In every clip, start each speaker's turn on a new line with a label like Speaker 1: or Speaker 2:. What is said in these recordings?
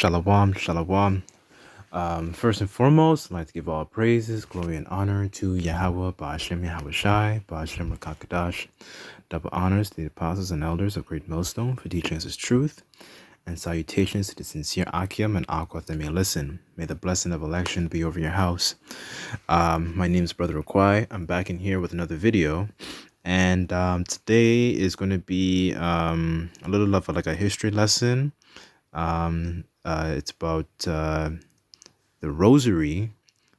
Speaker 1: Shalom, shalom. First and foremost, I'd like to give all praises, glory, and honor to Yahweh, Ba'ashem Yahweh Shai, Ba'ashem Rakakadash. Double honors to the apostles and elders of Great Millstone for teaching us his truth, and salutations to the sincere Akim and Aqua that may listen. May the blessing of election be over your house. My name is Brother Requai. I'm back in here with another video. And today is going to be a little of like a history lesson. It's about the Rosary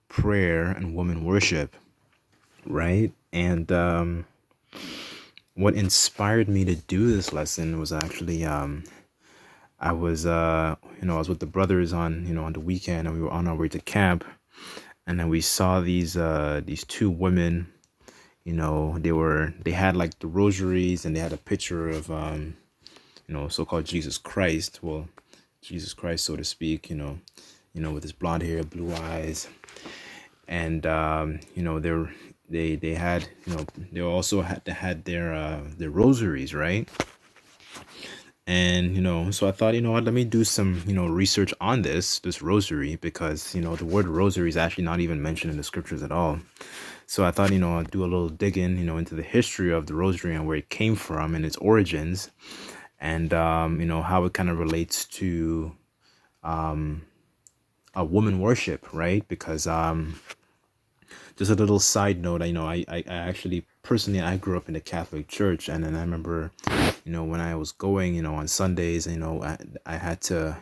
Speaker 1: Prayer and Woman Worship, right? And what inspired me to do this lesson was actually I was I was with the brothers on on the weekend, and we were on our way to camp, and then we saw these two women. They had like the rosaries, and they had a picture of so-called Jesus Christ. Well, Jesus Christ, so to speak, with his blonde hair, blue eyes, and they had they also had their rosaries, right? And so I thought, what, let me do some research on this rosary, because the word rosary is actually not even mentioned in the scriptures at all. So I thought, I'd do a little digging into the history of the rosary and where it came from and its origins, and how it kind of relates to a woman worship, right? Because just a little side note, I actually personally I grew up in the Catholic Church, and then I remember when I was going on Sundays, I had to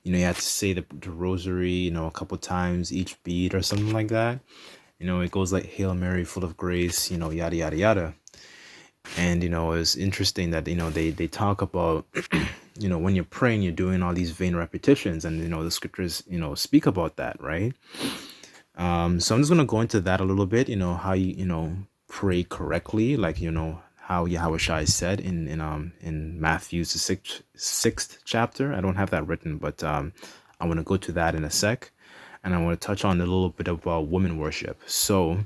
Speaker 1: you had to say the rosary a couple times each bead or something like that. It goes like Hail Mary, full of grace, yada yada yada. And it's interesting that they talk about when you're praying, you're doing all these vain repetitions, and the scriptures speak about that, right? So I'm just gonna go into that a little bit, how you pray correctly, like how Yahweh Shai said in Matthew's sixth chapter. I don't have that written, but I want to go to that in a sec, and I want to touch on a little bit about woman worship. So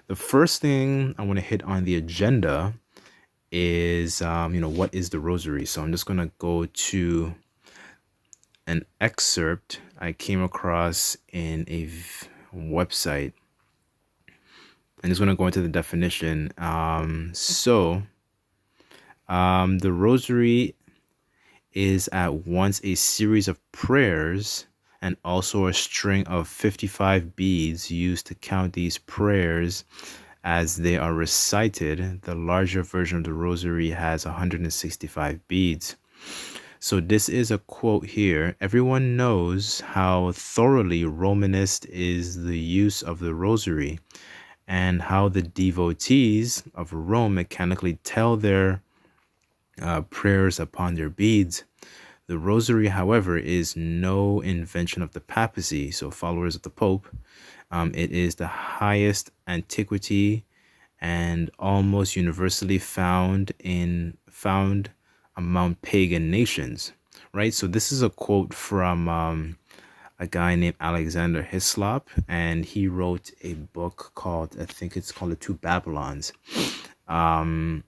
Speaker 1: the first thing I want to hit on the agenda is what is the rosary. So I'm just going to go to an excerpt I came across in a website. I'm just going to go into the definition. The rosary is at once a series of prayers and also a string of 55 beads used to count these prayers as they are recited. The larger version of the rosary has 165 beads. So this is a quote here. Everyone knows how thoroughly Romanist is the use of the rosary, and how the devotees of Rome mechanically tell their prayers upon their beads. The rosary, however, is no invention of the papacy, so followers of the Pope. It is the highest antiquity and almost universally found among pagan nations, right? So this is a quote from a guy named Alexander Hislop, and he wrote a book called, I think it's called The Two Babylons. I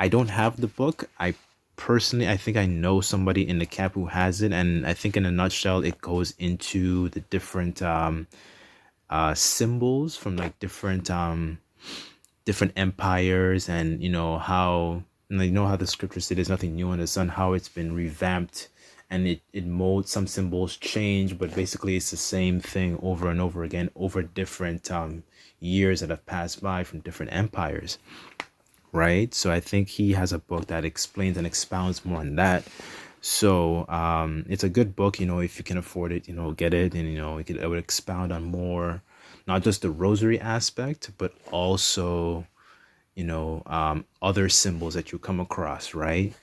Speaker 1: don't have the book. I think I know somebody in the camp who has it, and I think in a nutshell, it goes into the different symbols from like different empires, and how how the scriptures say there's nothing new under the sun, how it's been revamped, and it molds, some symbols change, but basically it's the same thing over and over again over different years that have passed by from different empires, right? So I think he has a book that explains and expounds more on that. So it's a good book, if you can afford it, get it, and it would expound on more, not just the rosary aspect, but also other symbols that you come across, right?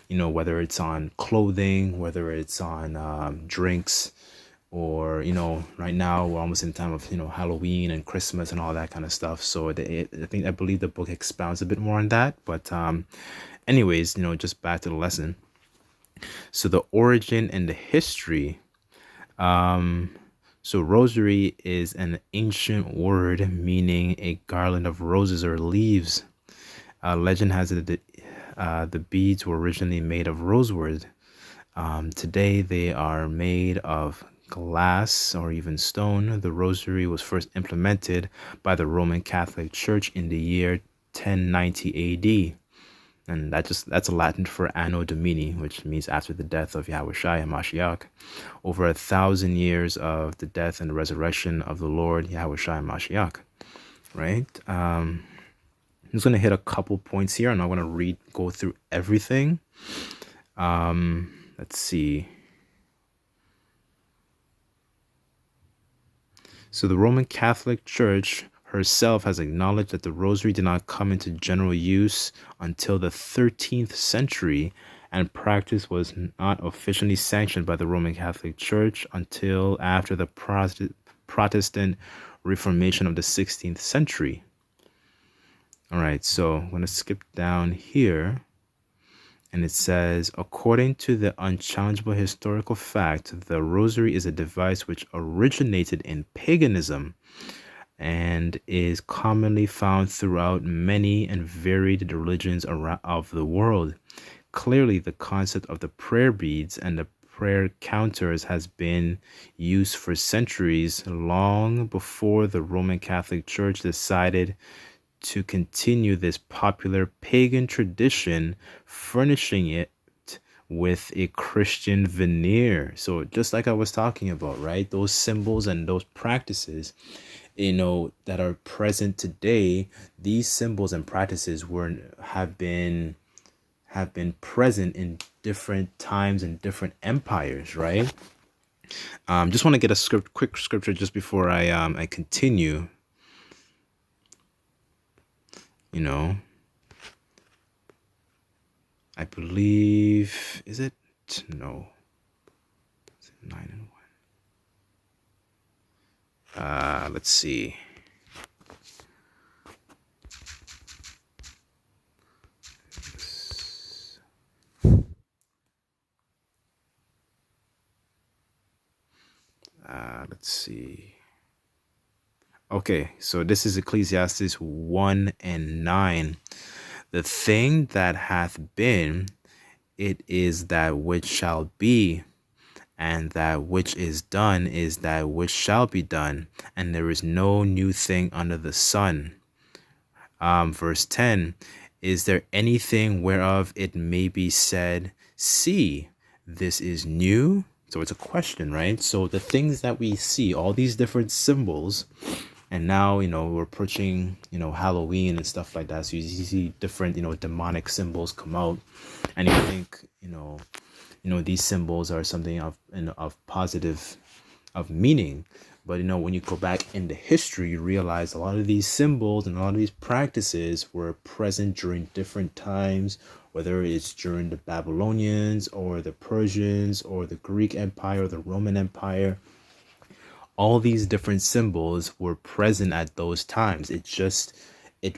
Speaker 1: Whether it's on clothing, whether it's on drinks, or right now we're almost in time of Halloween and Christmas and all that kind of stuff. So I believe the book expounds a bit more on that. But anyways, just back to the lesson. So the origin and the history. So rosary is an ancient word meaning a garland of roses or leaves. Legend has it that the beads were originally made of rosewood. Today they are made of glass or even stone. The rosary was first implemented by the Roman Catholic Church in the year 1090 AD. And that's Latin for Anno Domini, which means after the death of Yahushua Mashiach. Over 1,000 years of the death and resurrection of the Lord Yahushua Mashiach. Right? I'm just gonna hit a couple points here. I'm not gonna go through everything. Let's see. So the Roman Catholic Church herself has acknowledged that the rosary did not come into general use until the 13th century, and practice was not officially sanctioned by the Roman Catholic Church until after the Protestant Reformation of the 16th century. All right, so I'm going to skip down here. And it says, according to the unchallengeable historical fact, the rosary is a device which originated in paganism and is commonly found throughout many and varied religions of the world. Clearly, the concept of the prayer beads and the prayer counters has been used for centuries, long before the Roman Catholic Church decided to continue this popular pagan tradition, furnishing it with a Christian veneer. So just like I was talking about, right? Those symbols and those practices, that are present today, these symbols and practices have been present in different times and different empires, right? Just want to get a quick scripture just before I continue. I believe, is it? No. Is it 9 and 1? Let's see. Let's see. Okay, so this is Ecclesiastes 1 and 9. The thing that hath been, it is that which shall be, and that which is done is that which shall be done, and there is no new thing under the sun. Verse 10, is there anything whereof it may be said, see, this is new? So it's a question, right? So the things that we see, all these different symbols, and now, we're approaching, Halloween and stuff like that. So you see different, demonic symbols come out, and you think, these symbols are something of positive, of meaning. But, when you go back into history, you realize a lot of these symbols and a lot of these practices were present during different times, whether it's during the Babylonians or the Persians or the Greek Empire or the Roman Empire. All these different symbols were present at those times. It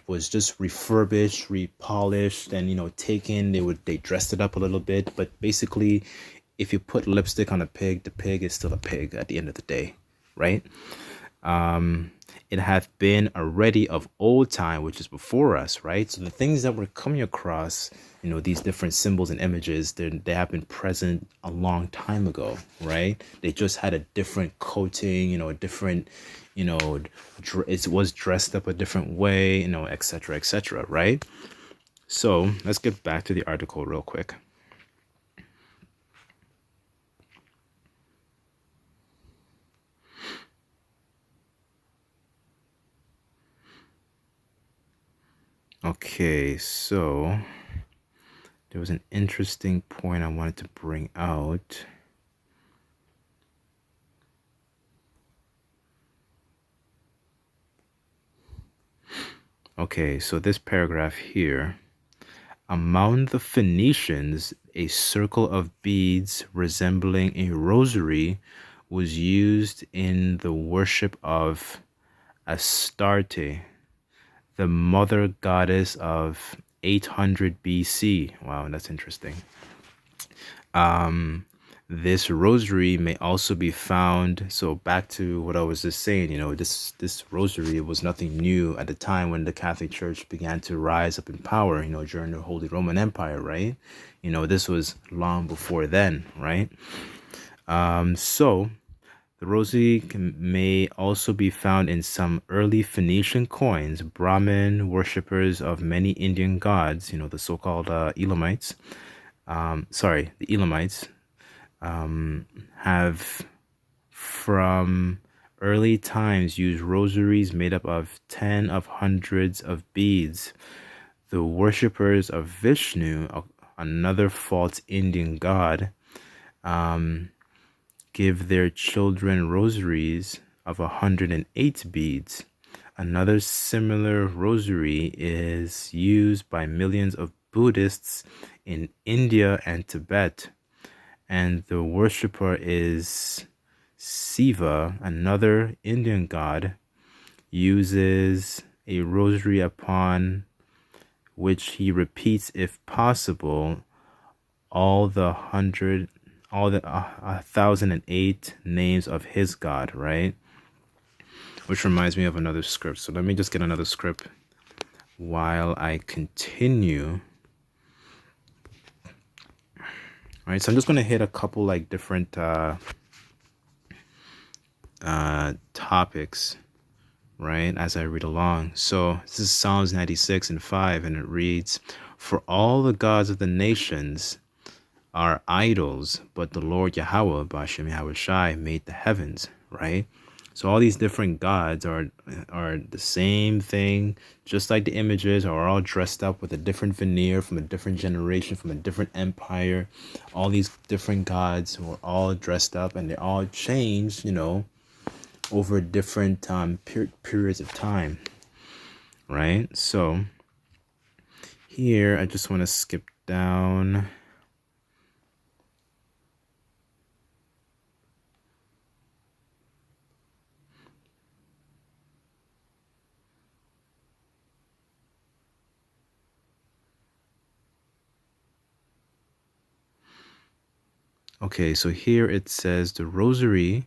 Speaker 1: was just refurbished, repolished, and taken. They dressed it up a little bit, but basically, if you put lipstick on a pig, the pig is still a pig at the end of the day, right? It hath been already of old time, which is before us, right? So the things that we're coming across, these different symbols and images, they have been present a long time ago, right? They just had a different coating, a different, it was dressed up a different way, etc., etc., right? So let's get back to the article real quick. Okay, so there was an interesting point I wanted to bring out. Okay, so this paragraph here. Among the Phoenicians, a circle of beads resembling a rosary was used in the worship of Astarte, the mother goddess of 800 BC. Wow, that's interesting. This rosary may also be found. So back to what I was just saying, this rosary was nothing new at the time when the Catholic Church began to rise up in power, during the Holy Roman Empire, right? This was long before then, right? So the rosary may also be found in some early Phoenician coins. Brahmin worshippers of many Indian gods, the so-called Elamites, the Elamites, have from early times used rosaries made up of 10 of hundreds of beads. The worshippers of Vishnu, another false Indian god, give their children rosaries of 108 beads. Another similar rosary is used by millions of Buddhists in India and Tibet, and the worshipper is Siva, another Indian god, uses a rosary upon which he repeats, if possible, all the 1,008 names of his God, right? Which reminds me of another script. So let me just get another script while I continue. All right, so I'm just going to hit a couple like different topics, right, as I read along. So this is Psalms 96 and 5, and it reads, "For all the gods of the nations are idols, but the Lord Yahweh, Bashem Yahweh Shai, made the heavens," right? So all these different gods are the same thing, just like the images are all dressed up with a different veneer from a different generation, from a different empire. All these different gods were all dressed up, and they all changed, over different periods of time, right? So here I just want to skip down. Okay, so here it says the rosary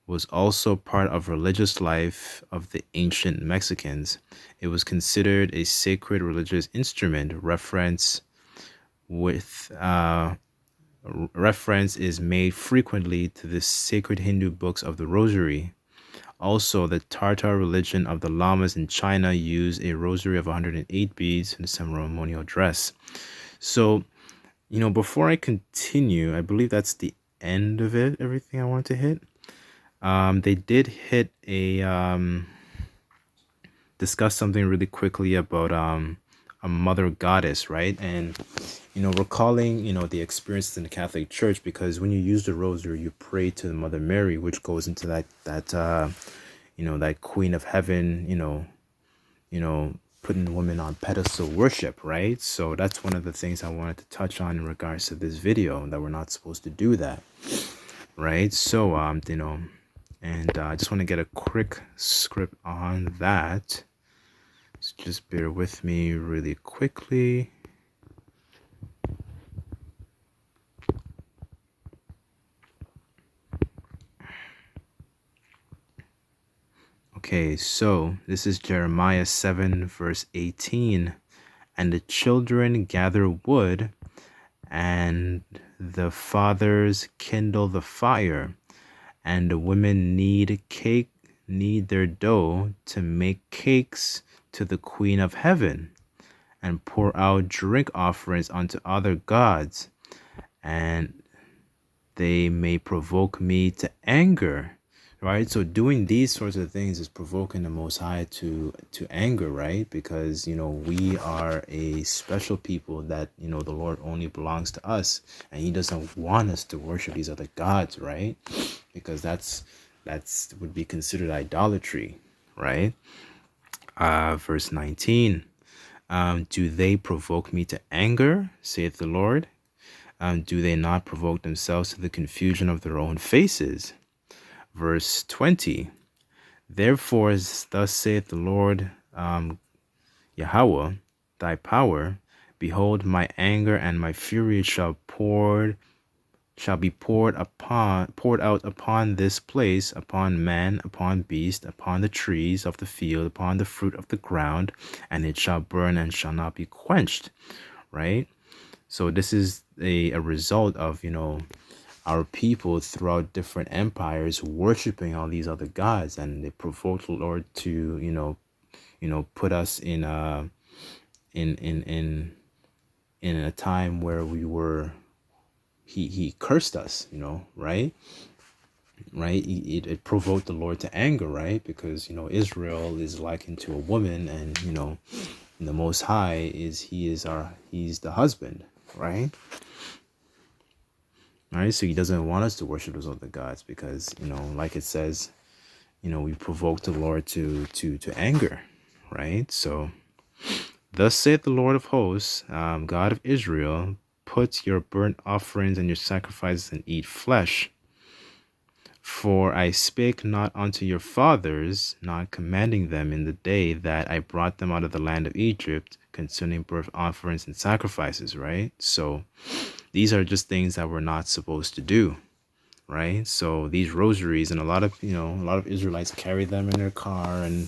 Speaker 1: was also part of religious life of the ancient Mexicans. It was considered a sacred religious instrument. Reference is made frequently to the sacred Hindu books of the Rosary. Also, the Tartar religion of the Lamas in China used a rosary of 108 beads in the ceremonial dress. So, before I continue, I believe that's the end of it, everything I want to hit. They did hit discuss something really quickly about a mother goddess, right? And recalling the experiences in the Catholic Church, because when you use the rosary, you pray to the Mother Mary, which goes into that Queen of Heaven, putting women on pedestal worship, right? So that's one of the things I wanted to touch on in regards to this video, that we're not supposed to do that, right? So and I just want to get a quick script on that. So just bear with me really quickly. Okay, so this is Jeremiah 7 verse 18. "And the children gather wood, and the fathers kindle the fire, and the women knead their dough to make cakes to the Queen of Heaven, and pour out drink offerings unto other gods, and they may provoke me to anger." Right? So doing these sorts of things is provoking the Most High to anger, right? Because we are a special people that the Lord only belongs to us, and He doesn't want us to worship these other gods, right? Because that's would be considered idolatry, right? Verse 19. "Do they provoke me to anger, saith the Lord? Do they not provoke themselves to the confusion of their own faces?" Verse 20. "Therefore, thus saith the Lord Yahweh, thy power, behold, my anger and my fury shall shall be poured out upon this place, upon man, upon beast, upon the trees of the field, upon the fruit of the ground, and it shall burn and shall not be quenched. Right? So this is a result of, our people throughout different empires worshiping all these other gods, and they provoked the Lord to, put us in a time where we were, he cursed us, right? It provoked the Lord to anger, right? Because, Israel is likened to a woman, and, the Most High he's the husband, right? All right, so he doesn't want us to worship those other gods because, like it says, we provoke the Lord to anger, right? So, thus saith the Lord of hosts, God of Israel, put your burnt offerings and your sacrifices and eat flesh. For I spake not unto your fathers, not commanding them in the day that I brought them out of the land of Egypt concerning burnt offerings and sacrifices, right? So these are just things that we're not supposed to do, right? So these rosaries, and a lot of Israelites carry them in their car, and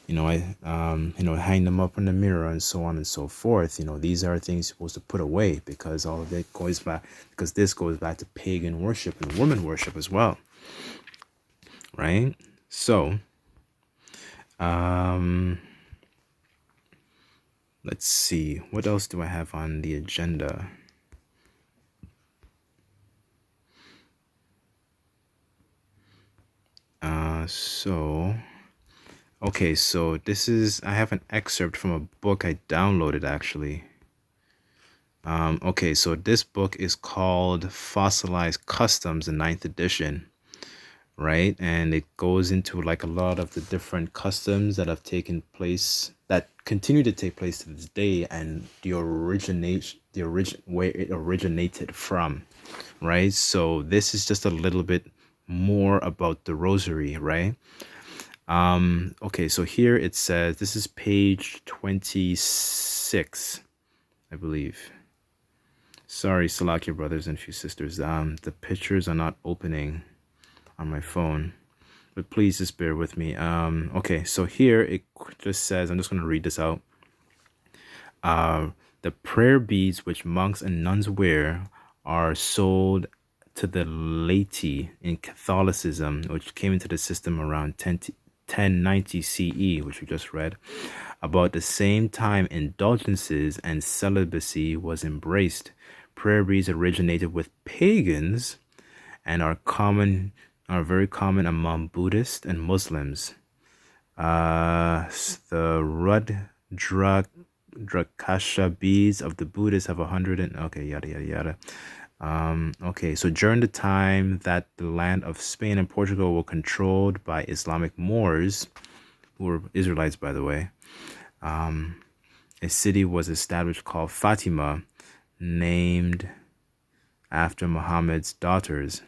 Speaker 1: hang them up in the mirror and so on and so forth. These are things you're supposed to put away because all of it goes back, because this goes back to pagan worship and woman worship as well. Right? So, let's see. What else do I have on the agenda? Okay, so I have an excerpt from a book I downloaded actually. Okay, so this book is called Fossilized Customs, the 9th edition, right? And it goes into like a lot of the different customs that have taken place, that continue to take place to this day, and where it originated from, right? So this is just a little bit more about the rosary, right? Okay, so here it says, this is page 26, I believe. Sorry, Salakia brothers and few sisters. The pictures are not opening on my phone, but please just bear with me. Okay, so here it just says, I'm just going to read this out. The prayer beads which monks and nuns wear are sold to the laity in Catholicism, which came into the system around 1090 CE, which we just read. About the same time, indulgences and celibacy was embraced. Prayer beads originated with pagans and are very common among Buddhists and Muslims. The Rudrakasha beads of the Buddhists have 100 and okay, yada yada yada. Okay, so during the time that the land of Spain and Portugal were controlled by Islamic Moors, who were Israelites, by the way, a city was established called Fatima, named after Muhammad's daughters.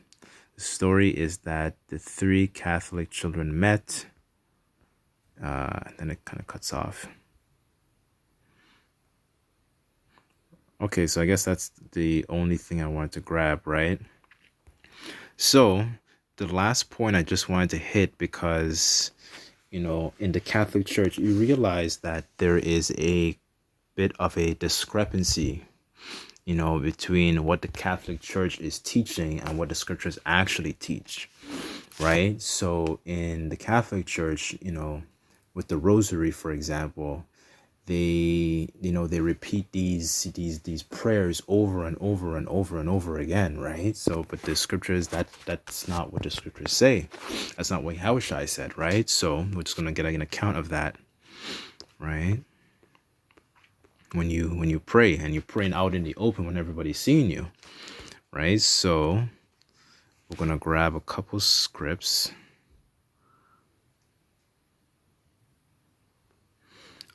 Speaker 1: The story is that the 3 Catholic children met, then it kind of cuts off. Okay, so I guess that's the only thing I wanted to grab, right? So the last point I just wanted to hit, because, in the Catholic Church, you realize that there is a bit of a discrepancy, between what the Catholic Church is teaching and what the scriptures actually teach, right? So in the Catholic Church, with the Rosary, for example, they repeat these prayers over and over and over and over again, right? So, but the scriptures, that's not what the scriptures say. That's not what Yahushua said, right? So we're just gonna get an account of that, right? When you pray, and you're praying out in the open when everybody's seeing you, right? So we're gonna grab a couple scripts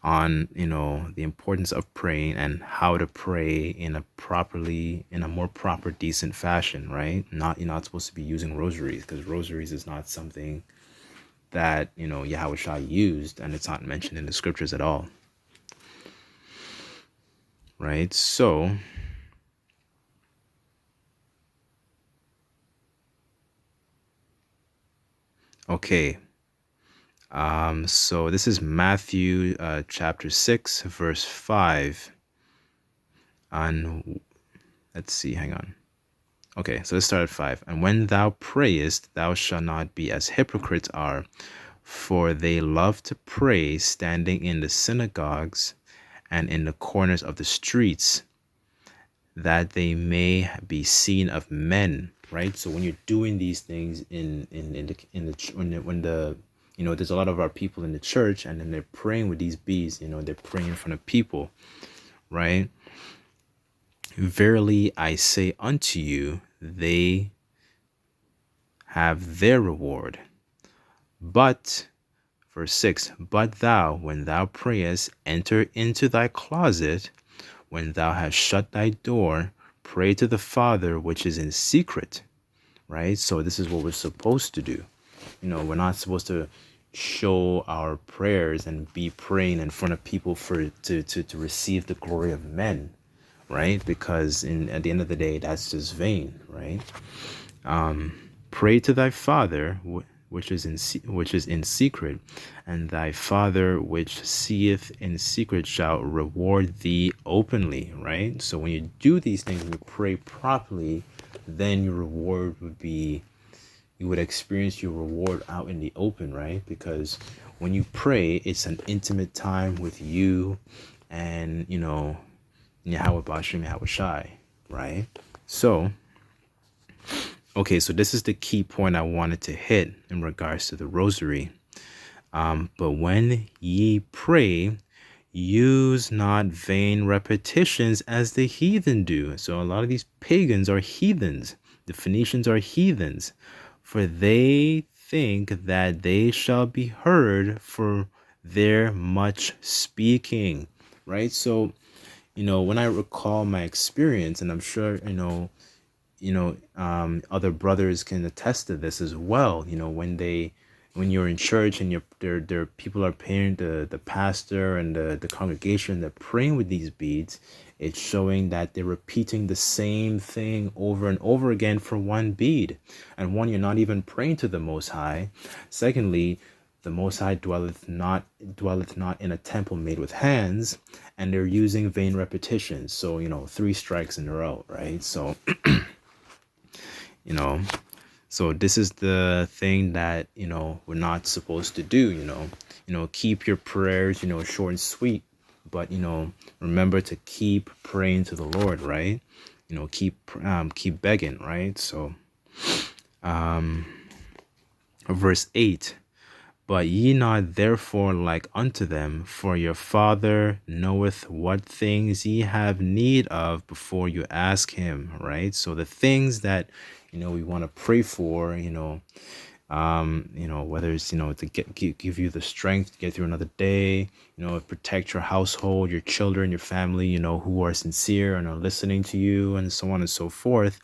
Speaker 1: on the importance of praying and how to pray in a more proper, decent fashion, right? You're not supposed to be using rosaries, because rosaries is not something that Yahushua used, and it's not mentioned in the scriptures at all, right? So Okay. So this is Matthew chapter 6, verse 5. And let's see, hang on. Okay, so let's start at 5. And when thou prayest, thou shalt not be as hypocrites are, for they love to pray standing in the synagogues and in the corners of the streets, that they may be seen of men. Right. So when you're doing these things when the there's a lot of our people in the church, and then they're praying with these beads. They're praying in front of people. Right. Verily I say unto you, they have their reward. But, verse 6, but thou, when thou prayest, enter into thy closet. When thou hast shut thy door, pray to the Father which is in secret. Right? So this is what we're supposed to do. We're not supposed to show our prayers and be praying in front of people to receive the glory of men. Right? Because at the end of the day, that's just vain. Right? Pray to thy Father which is in secret, and thy Father which seeth in secret shall reward thee openly. Right? So when you do these things, when you pray properly, then your reward you would experience your reward out in the open. Right? Because when you pray, it's an intimate time with you and Yahweh Bashim, Yahweh Shai. Right? So okay, so this is the key point I wanted to hit in regards to the rosary. But when ye pray, use not vain repetitions as the heathen do. So a lot of these pagans are heathens. The Phoenicians are heathens. For they think that they shall be heard for their much speaking. Right? So, when I recall my experience, and I'm sure, other brothers can attest to this as well. When you're in church and there people are praying, the pastor and the congregation, they're praying with these beads. It's showing that they're repeating the same thing over and over again for one bead. And one, you're not even praying to the Most High. Secondly, the Most High dwelleth not in a temple made with hands, and they're using vain repetitions. So 3 strikes in a row, right? So so this is the thing that we're not supposed to do. Keep your prayers short and sweet, but remember to keep praying to the Lord. Right? Keep begging. Right? So verse 8, but ye not therefore like unto them, for your Father knoweth what things ye have need of before you ask him. Right? So the things that we want to pray for, whether it's to give you the strength to get through another day, protect your household, your children, your family, who are sincere and are listening to you, and so on and so forth.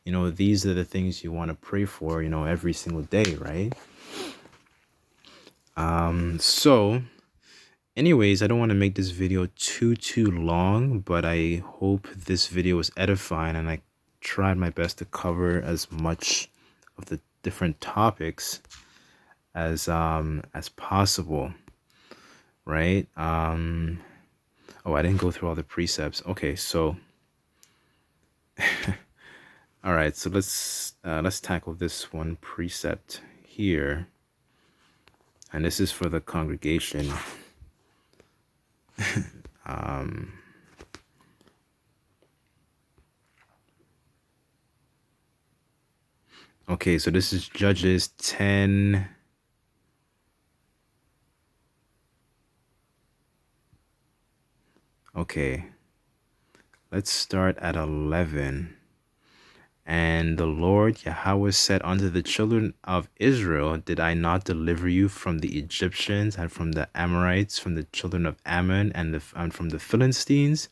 Speaker 1: These are the things you want to pray for, every single day. Right? So anyways, I don't want to make this video too long, but I hope this video was edifying, and I tried my best to cover as much of the different topics as possible. Right? Oh, I didn't go through all the precepts. Okay, so all right, so let's tackle this one precept here. And this is for the congregation. Okay, so this is Judges 10. Okay, let's start at 11. And the Lord Yahweh said unto the children of Israel, did I not deliver you from the Egyptians and from the Amorites, from the children of Ammon, and from the Philistines,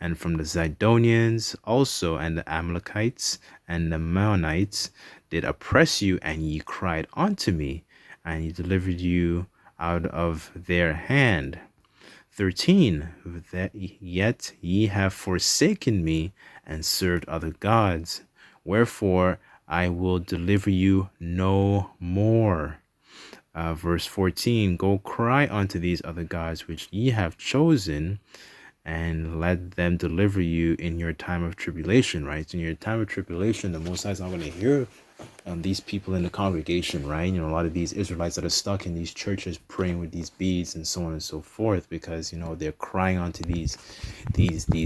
Speaker 1: and from the Zidonians also, and the Amalekites, and the Maonites did oppress you, and ye cried unto me, and he delivered you out of their hand. 13, that yet ye have forsaken me, and served other gods. Wherefore I will deliver you no more. verse 14, go cry unto these other gods which ye have chosen, and let them deliver you in your time of tribulation, right? So in your time of tribulation, the Most High is not going to hear these people in the congregation, right? You know, a lot of these Israelites that are stuck in these churches praying with these beads and so on and so forth, because, you know, they're crying onto these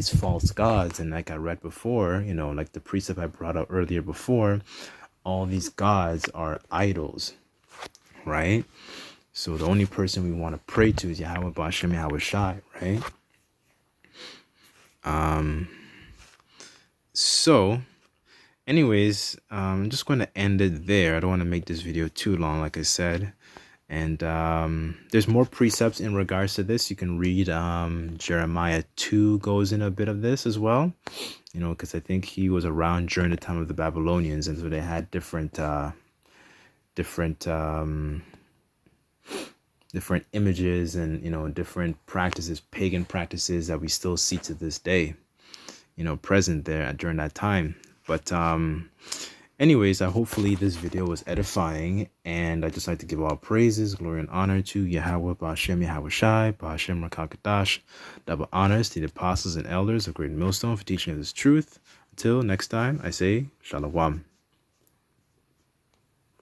Speaker 1: false gods. And like I read before, you know, like the precept I brought up earlier before, all these gods are idols, right? So the only person we want to pray to is Yahweh Bashem Yahweh Shai, right? So anyways, I'm just going to end it there. I don't want to make this video too long, like I said. And there's more precepts in regards to this. You can read Jeremiah 2 goes in a bit of this as well, you know, because I think he was around during the time of the Babylonians, and so they had different images and, you know, different practices, pagan practices that we still see to this day, you know, present there during that time. But anyways, hopefully this video was edifying, and I just like to give all praises, glory, and honor to Yahweh Ba'ashem Yahweh Shai, Ba'ashem Rakakadash. Double honors to the apostles and elders of Great Millstone for teaching us this truth. Until next time, I say Shalom.